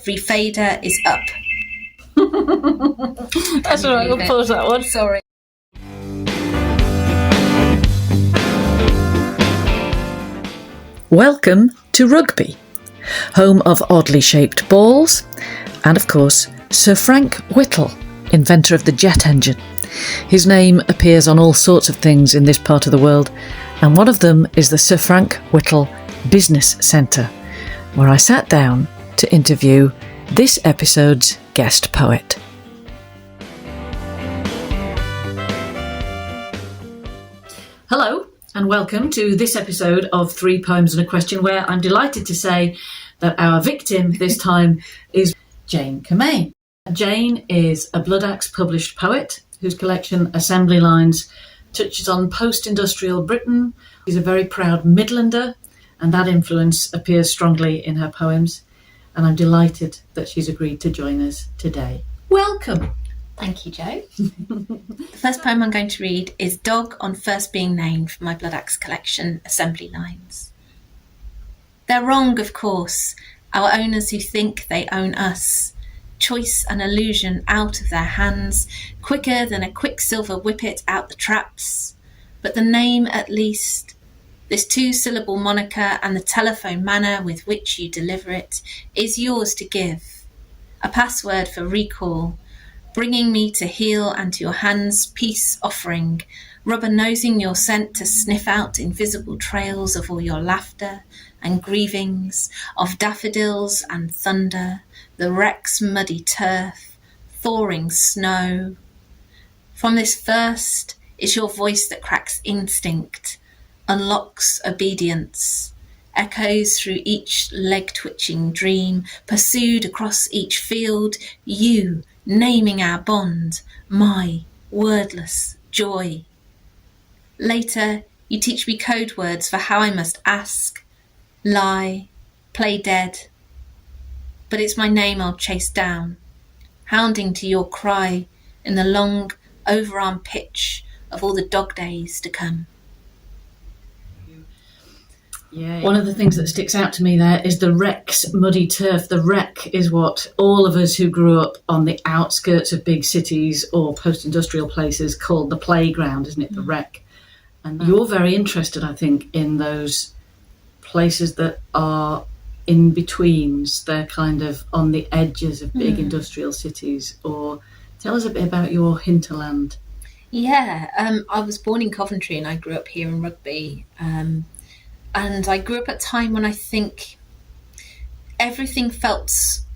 every fader is up. That's all right, we'll pause that one. Sorry. Welcome to Rugby, home of oddly shaped balls, and of course, Sir Frank Whittle, inventor of the jet engine. His name appears on all sorts of things in this part of the world, and one of them is the Sir Frank Whittle Business Centre, where I sat down to interview this episode's guest poet. Hello, and welcome to this episode of 3 Poems and a Question, where I'm delighted to say that our victim this time is Jane Commane. Jane is a Blood Axe published poet whose collection Assembly Lines touches on post-industrial Britain. She's a very proud Midlander, and that influence appears strongly in her poems. And I'm delighted that she's agreed to join us today. Welcome. Thank you, Jo. The first poem I'm going to read is Dog on First Being Named from my Blood Axe collection, Assembly Lines. They're wrong, of course, our owners who think they own us. Choice and illusion out of their hands, quicker than a quicksilver whippet out the traps. But the name, at least, this 2-syllable moniker and the telephone manner with which you deliver it, is yours to give. A password for recall, bringing me to heel and to your hands peace offering, rubber-nosing your scent to sniff out invisible trails of all your laughter and grievings, of daffodils and thunder, the wreck's muddy turf, thawing snow. From this first is your voice that cracks instinct, unlocks obedience, echoes through each leg-twitching dream, pursued across each field, you naming our bond, my wordless joy. Later, you teach me code words for how I must ask, lie, play dead. But it's my name I'll chase down, hounding to your cry in the long overarm pitch of all the dog days to come. Yeah. One of the things that sticks out to me there is the wreck's muddy turf. The wreck is what all of us who grew up on the outskirts of big cities or post-industrial places called the playground, isn't it? The wreck. And you're very interested, I think, in those places that are in betweens. They're kind of on the edges of big industrial cities. Or tell us a bit about your hinterland. Yeah, I was born in Coventry and I grew up here in Rugby. And I grew up at a time when I think everything felt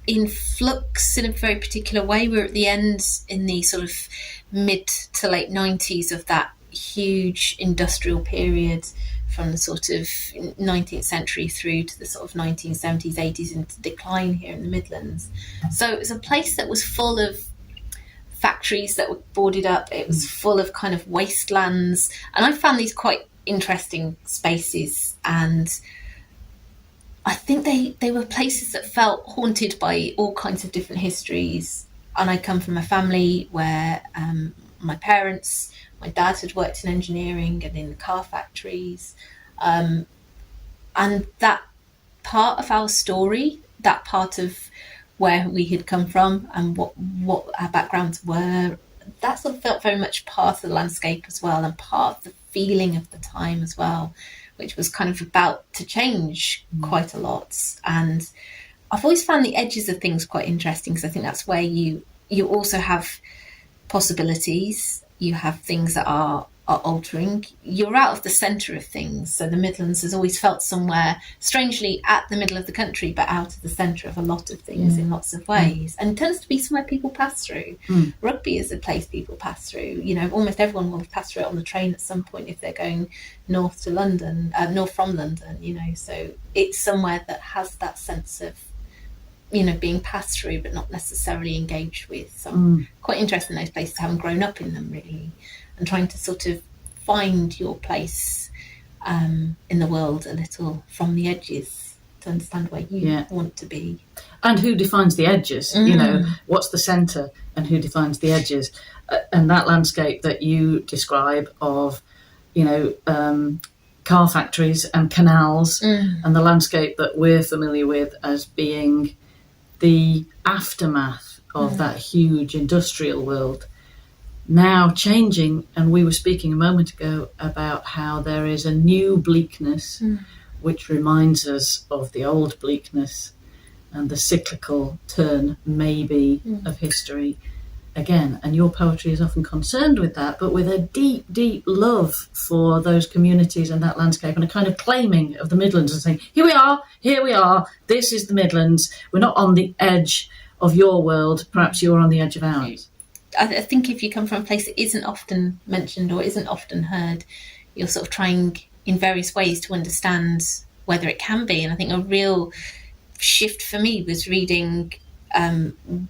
in flux in a very particular way. We were at the end in the sort of mid to late 90s of that huge industrial period from the sort of 19th century through to the sort of 1970s, 80s into decline here in the Midlands. So it was a place that was full of factories that were boarded up. It was full of kind of wastelands. And I found these quite interesting spaces, and I think they were places that felt haunted by all kinds of different histories. And I come from a family where my dad had worked in engineering and in the car factories, and that part of our story, that part of where we had come from and what our backgrounds were, that sort of felt very much part of the landscape as well, and part of the feeling of the time as well, which was kind of about to change quite a lot. And I've always found the edges of things quite interesting, because I think that's where you also have possibilities. You have things that are altering. You're out of the centre of things. So the Midlands has always felt somewhere strangely at the middle of the country, but out of the centre of a lot of things in lots of ways. And it tends to be somewhere people pass through. Rugby is a place people pass through. You know, almost everyone will pass through it on the train at some point if they're going north from London, you know. So it's somewhere that has that sense of, you know, being passed through but not necessarily engaged with. So I'm quite interested in those places, having grown up in them really, and trying to sort of find your place in the world a little from the edges to understand where you want to be. And who defines the edges? You know, what's the centre and who defines the edges? And that landscape that you describe of, you know, car factories and canals, and the landscape that we're familiar with as being the aftermath of that huge industrial world now changing. And we were speaking a moment ago about how there is a new bleakness which reminds us of the old bleakness and the cyclical turn maybe of history again. And your poetry is often concerned with that, but with a deep, deep love for those communities and that landscape, and a kind of claiming of the Midlands and saying, here we are, this is the Midlands. We're not on the edge of your world, perhaps you're on the edge of ours. I think if you come from a place that isn't often mentioned or isn't often heard, you're sort of trying in various ways to understand whether it can be. And I think a real shift for me was reading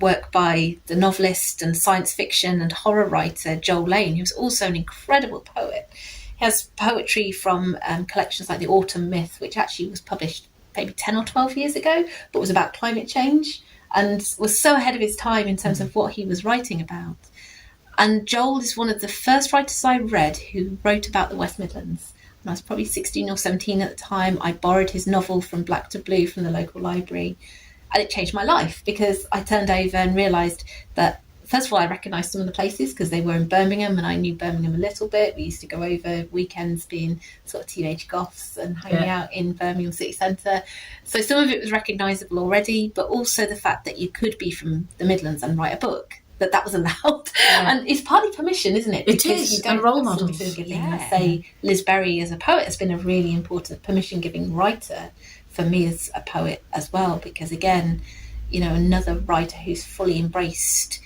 work by the novelist and science fiction and horror writer Joel Lane, who's also an incredible poet. He has poetry from collections like The Autumn Myth, which actually was published maybe 10 or 12 years ago, but was about climate change and was so ahead of his time in terms of what he was writing about. And Joel is one of the first writers I read who wrote about the West Midlands. And I was probably 16 or 17 at the time. I borrowed his novel From Black to Blue from the local library. And it changed my life because I turned over and realised that, first of all, I recognised some of the places because they were in Birmingham and I knew Birmingham a little bit. We used to go over weekends being sort of teenage goths and hanging out in Birmingham city centre. So some of it was recognisable already, but also the fact that you could be from the Midlands and write a book, that was allowed. And it's partly permission, isn't it? It is, you don't and role models. I say Liz Berry as a poet has been a really important permission-giving writer for me as a poet as well, because again, another writer who's fully embraced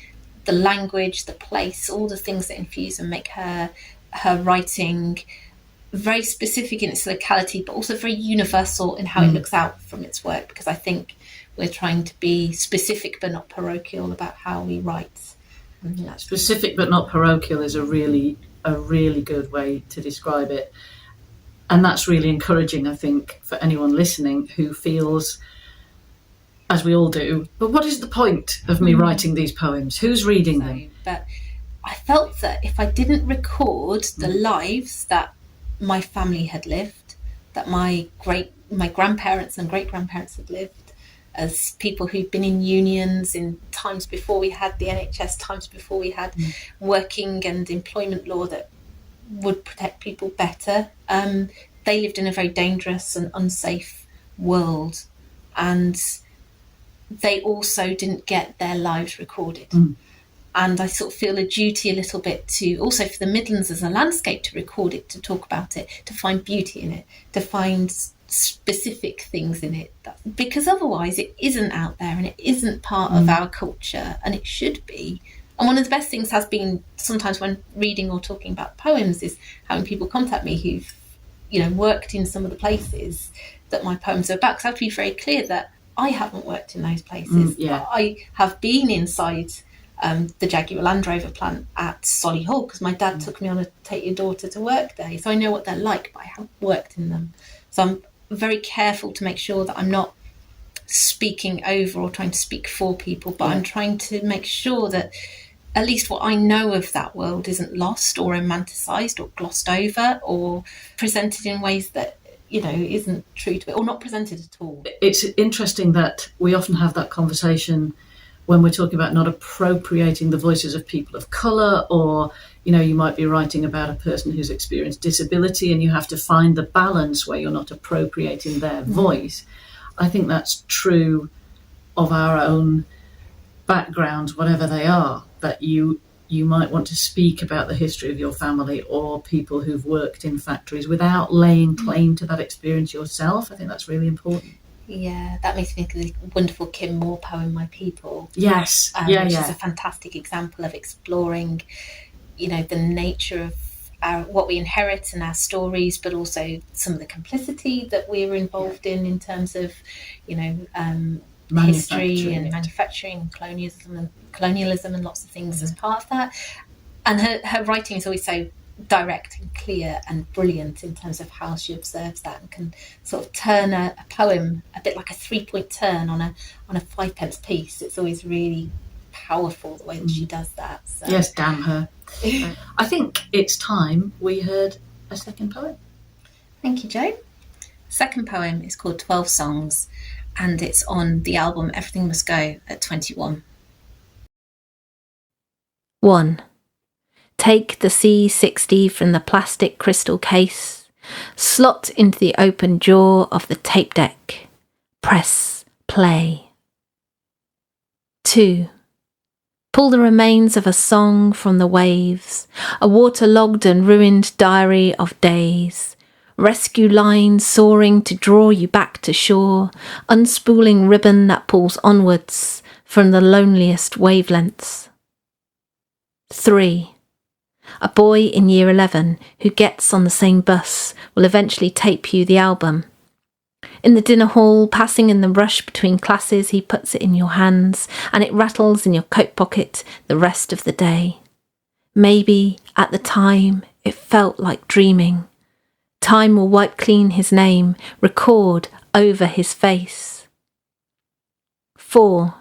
the language, the place, all the things that infuse and make her writing very specific in its locality, but also very universal in how it looks out from its work, because I think we're trying to be specific but not parochial about how we write. Specific but not parochial is a really good way to describe it. And that's really encouraging, I think, for anyone listening who feels, as we all do, but what is the point of me writing these poems? Who's reading them? But I felt that if I didn't record the lives that my family had lived, that my grandparents and great-grandparents had lived, as people who'd been in unions in times before we had the NHS, times before we had working and employment law that would protect people better. They lived in a very dangerous and unsafe world, and they also didn't get their lives recorded. And I sort of feel a duty a little bit to also for the Midlands as a landscape to record it, to talk about it, to find beauty in it, to find specific things in it, because otherwise it isn't out there and it isn't part of our culture, and it should be. And one of the best things has been sometimes when reading or talking about poems is having people contact me who've worked in some of the places that my poems are about, because I have to be very clear that I haven't worked in those places. I have been inside the Jaguar Land Rover plant at Solihull because my dad took me on a Take Your Daughter to Work day, so I know what they're like, but I haven't worked in them. So I'm very careful to make sure that I'm not speaking over or trying to speak for people, but I'm trying to make sure that at least what I know of that world isn't lost or romanticised or glossed over or presented in ways that isn't true to it, or not presented at all. It's interesting that we often have that conversation when we're talking about not appropriating the voices of people of colour, or you might be writing about a person who's experienced disability and you have to find the balance where you're not appropriating their voice. I think that's true of our own backgrounds, whatever they are, that you might want to speak about the history of your family or people who've worked in factories without laying claim to that experience yourself. I think that's really important. Yeah, that makes me think of the wonderful Kim Moore poem, My People. Yes, which is a fantastic example of exploring, the nature of what we inherit and our stories, but also some of the complicity that we were involved in terms of, history and manufacturing, colonialism and lots of things as part of that. And her writing is always so direct and clear and brilliant in terms of how she observes that and can sort of turn a poem a bit like a 3-point turn on a 5-pence piece. It's always really powerful the way that she does that. So. Yes, damn her. I think it's time we heard a second poem. Thank you, Joe. Second poem is called 12 Songs, and it's on the album Everything Must Go at 21. 1. Take the C60 from the plastic crystal case, slot into the open jaw of the tape deck, press play. 2. Pull the remains of a song from the waves, a waterlogged and ruined diary of days, rescue lines soaring to draw you back to shore, unspooling ribbon that pulls onwards from the loneliest wavelengths. 3. A boy in year 11 who gets on the same bus will eventually tape you the album. In the dinner hall, passing in the rush between classes, he puts it in your hands and it rattles in your coat pocket the rest of the day. Maybe, at the time, it felt like dreaming. Time will wipe clean his name, record over his face. 4.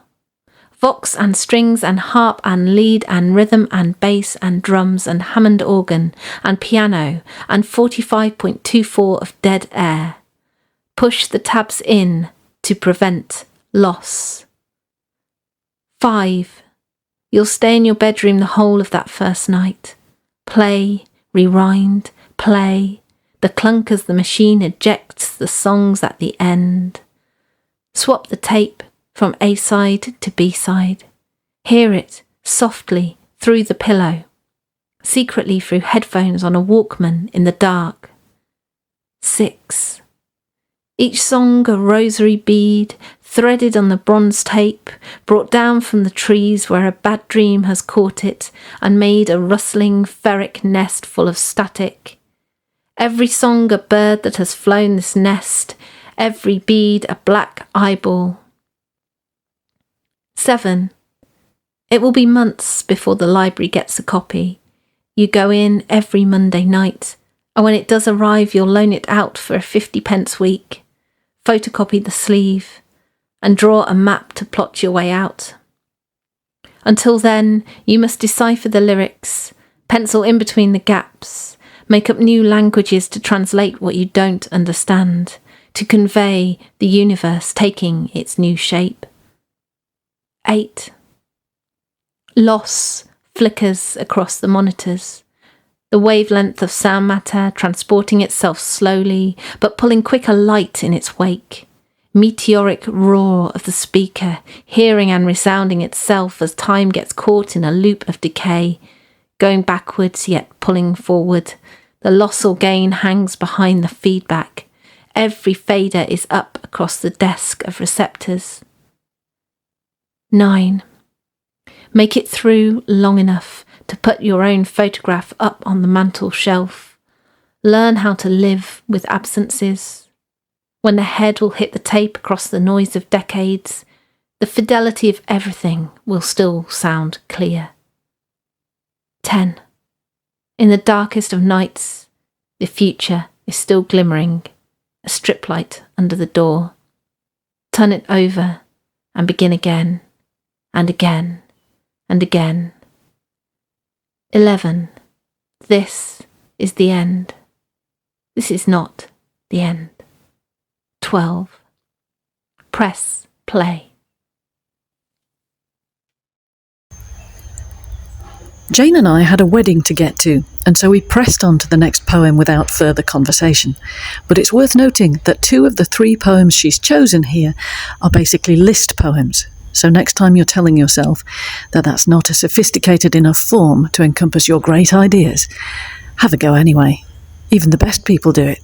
Vox and strings and harp and lead and rhythm and bass and drums and Hammond organ and piano and 45.24 of dead air. Push the tabs in to prevent loss. 5. You'll stay in your bedroom the whole of that first night. Play, rewind, play. The clunk as the machine ejects the songs at the end. Swap the tape from A-side to B-side. Hear it softly through the pillow, secretly through headphones on a Walkman in the dark. 6. Each song a rosary bead, threaded on the bronze tape, brought down from the trees where a bad dream has caught it and made a rustling ferric nest full of static. Every song a bird that has flown this nest, every bead a black eyeball. 7. It will be months before the library gets a copy. You go in every Monday night, and when it does arrive you'll loan it out for a 50p week. Photocopy the sleeve, and draw a map to plot your way out. Until then, you must decipher the lyrics, pencil in between the gaps, make up new languages to translate what you don't understand, to convey the universe taking its new shape. 8. Loss flickers across the monitors, the wavelength of sound matter transporting itself slowly, but pulling quicker light in its wake. Meteoric roar of the speaker, hearing and resounding itself as time gets caught in a loop of decay, going backwards yet pulling forward. The loss or gain hangs behind the feedback. Every fader is up across the desk of receptors. 9. Make it through long enough to put your own photograph up on the mantel shelf. Learn how to live with absences. When the head will hit the tape across the noise of decades, the fidelity of everything will still sound clear. 10. In the darkest of nights, the future is still glimmering, a strip light under the door. Turn it over and begin again, and again, and again. 11. This is the end. This is not the end. 12. Press play. Jane and I had a wedding to get to, and so we pressed on to the next poem without further conversation. But it's worth noting that 2 of the 3 poems she's chosen here are basically list poems. So next time you're telling yourself that that's not a sophisticated enough form to encompass your great ideas, have a go anyway. Even the best people do it.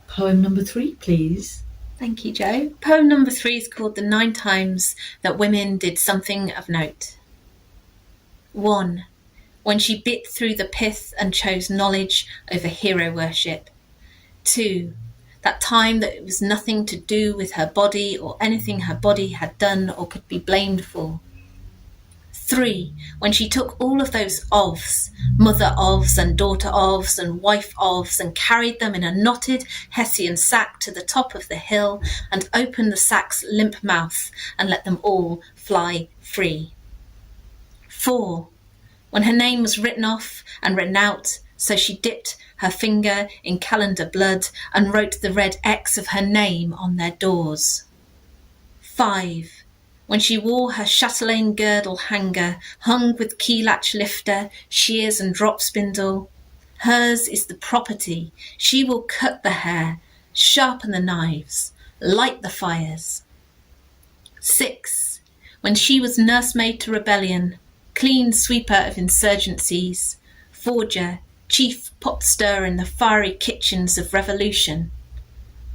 Poem number 3, please. Thank you, Jo. Poem number 3 is called The 9 Times That Women Did Something of Note. 1. When she bit through the pith and chose knowledge over hero worship. 2. That time that it was nothing to do with her body or anything her body had done or could be blamed for. 3. When she took all of those ofs, mother ofs and daughter ofs and wife ofs, and carried them in a knotted Hessian sack to the top of the hill and opened the sack's limp mouth and let them all fly free. 4. When her name was written off and written out So she dipped her finger in calendar blood and wrote the red X of her name on their doors. 5. When she wore her chatelaine girdle hanger, hung with key latch lifter, shears and drop spindle. Hers is the property. She will cut the hair, sharpen the knives, light the fires. 6. When she was nursemaid to rebellion, clean sweeper of insurgencies, forger, chief pot stirrer in the fiery kitchens of revolution.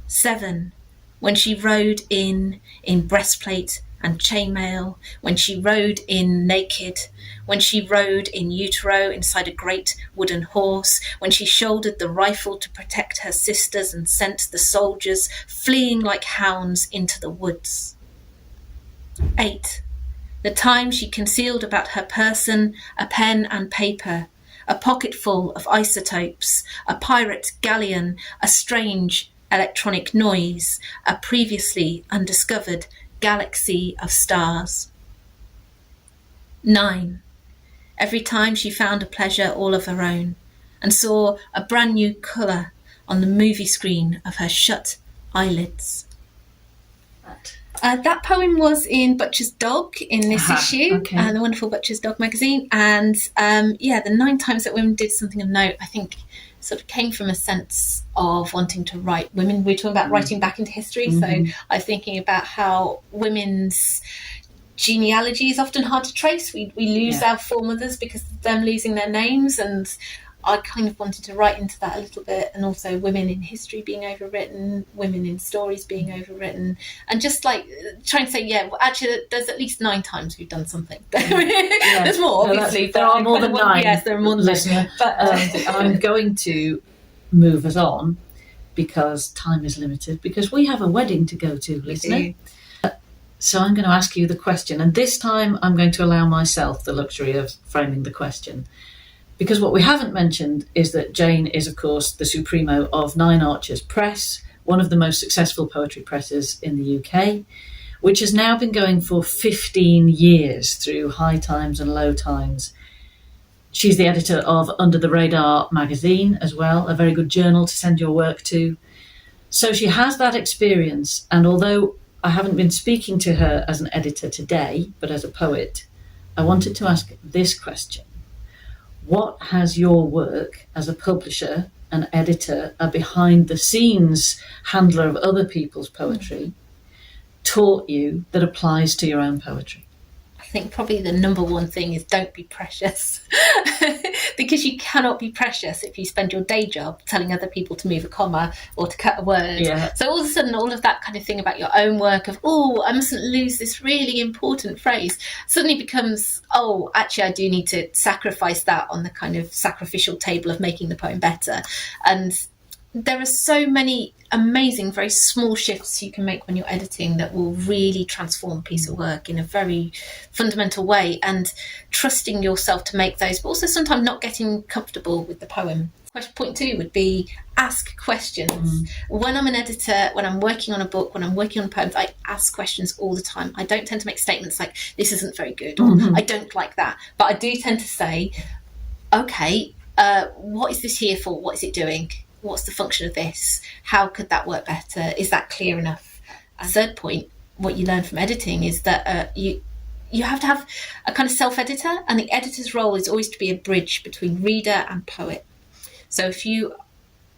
7. When she rode in breastplate and chainmail, when she rode in naked, when she rode in utero inside a great wooden horse, when she shouldered the rifle to protect her sisters and sent the soldiers fleeing like hounds into the woods. 8. The time she concealed about her person a pen and paper, a pocketful of isotopes, a pirate galleon, a strange electronic noise, a previously undiscovered galaxy of stars. 9. Every time she found a pleasure all of her own and saw a brand new colour on the movie screen of her shut eyelids. That poem was in Butcher's Dog in this issue, the wonderful Butcher's Dog magazine. And the 9 times that women did something of note, I think sort of came from a sense of wanting to write women. We're talking about writing back into history. So I was thinking about how women's genealogy is often hard to trace. We lose our foremothers because of them losing their names, and I kind of wanted to write into that a little bit, and also women in history being overwritten, women in stories being overwritten, and just like trying to say, actually, there's at least 9 times we've done something. There's more, obviously. There are more than 9. Yes, there are more than 9. But I'm going to move us on because time is limited, because we have a wedding to go to, listener. So I'm going to ask you the question, and this time I'm going to allow myself the luxury of framing the question. Because what we haven't mentioned is that Jane is, of course, the supremo of Nine Archers Press, one of the most successful poetry presses in the UK, which has now been going for 15 years through high times and low times. She's the editor of Under the Radar magazine as well, a very good journal to send your work to. So she has that experience, and although I haven't been speaking to her as an editor today, but as a poet, I wanted to ask this question. What has your work as a publisher, an editor, a behind-the-scenes handler of other people's poetry taught you that applies to your own poetry? I think probably the number one thing is don't be precious. Because you cannot be precious if you spend your day job telling other people to move a comma or to cut a word. Yeah. So all of a sudden, all of that kind of thing about your own work of, I mustn't lose this really important phrase, suddenly becomes, actually I do need to sacrifice that on the kind of sacrificial table of making the poem better. And there are so many amazing, very small shifts you can make when you're editing that will really transform a piece of work in a very fundamental way, and trusting yourself to make those, but also sometimes not getting comfortable with the poem. Point 2 would be ask questions. When I'm an editor, when I'm working on a book, when I'm working on poems, I ask questions all the time. I don't tend to make statements like, this isn't very good, or I don't like that. But I do tend to say, okay, what is this here for? What is it doing? What's the function of this? How could that work better? Is that clear enough? And third point, what you learn from editing is that you have to have a kind of self-editor, and the editor's role is always to be a bridge between reader and poet. So if you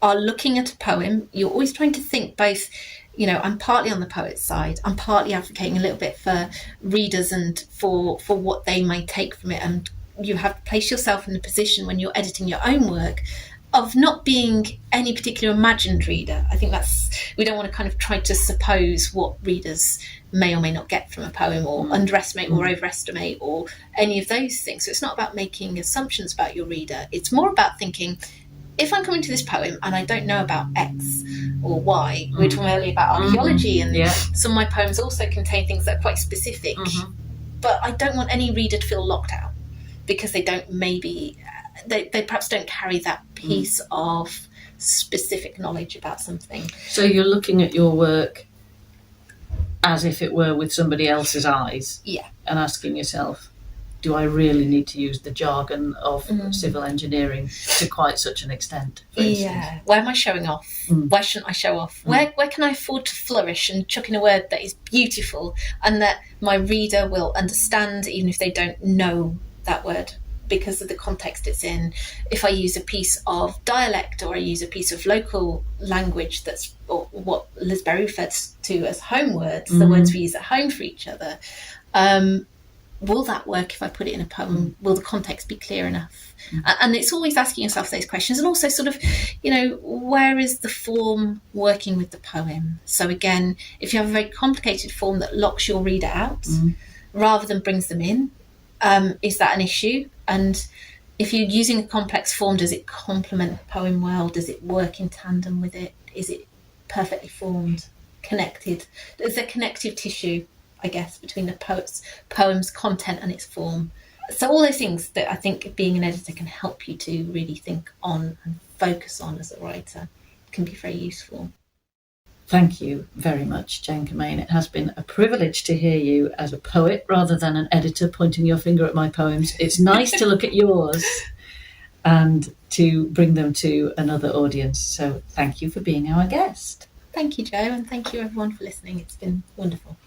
are looking at a poem, you're always trying to think both, I'm partly on the poet's side, I'm partly advocating a little bit for readers and for what they may take from it, and you have to place yourself in the position when you're editing your own work of not being any particular imagined reader. I think we don't want to kind of try to suppose what readers may or may not get from a poem, or underestimate or overestimate, or any of those things. So it's not about making assumptions about your reader. It's more about thinking, if I'm coming to this poem and I don't know about X or Y, we were talking earlier about archaeology, and some of my poems also contain things that are quite specific, but I don't want any reader to feel locked out because they don't they perhaps don't carry that piece of specific knowledge about something. So you're looking at your work as if it were with somebody else's eyes, and asking yourself, do I really need to use the jargon of civil engineering to quite such an extent, for instance? Yeah. Where am I showing off? Why shouldn't I show off? Where can I afford to flourish and chuck in a word that is beautiful and that my reader will understand even if they don't know that word because of the context it's in? If I use a piece of dialect or I use a piece of local language that's or what Liz Berry referred to as home words, the words we use at home for each other, will that work if I put it in a poem? Will the context be clear enough? And it's always asking yourself those questions, and also sort of, where is the form working with the poem? So again, if you have a very complicated form that locks your reader out rather than brings them in, is that an issue? And if you're using a complex form, does it complement the poem well? Does it work in tandem with it? Is it perfectly formed, connected? Is there connective tissue, I guess, between the poem's content and its form? So all those things that I think being an editor can help you to really think on and focus on as a writer can be very useful. Thank you very much, Jane Commane. It has been a privilege to hear you as a poet rather than an editor pointing your finger at my poems. It's nice to look at yours and to bring them to another audience. So thank you for being our guest. Thank you, Jo, and thank you everyone for listening. It's been wonderful.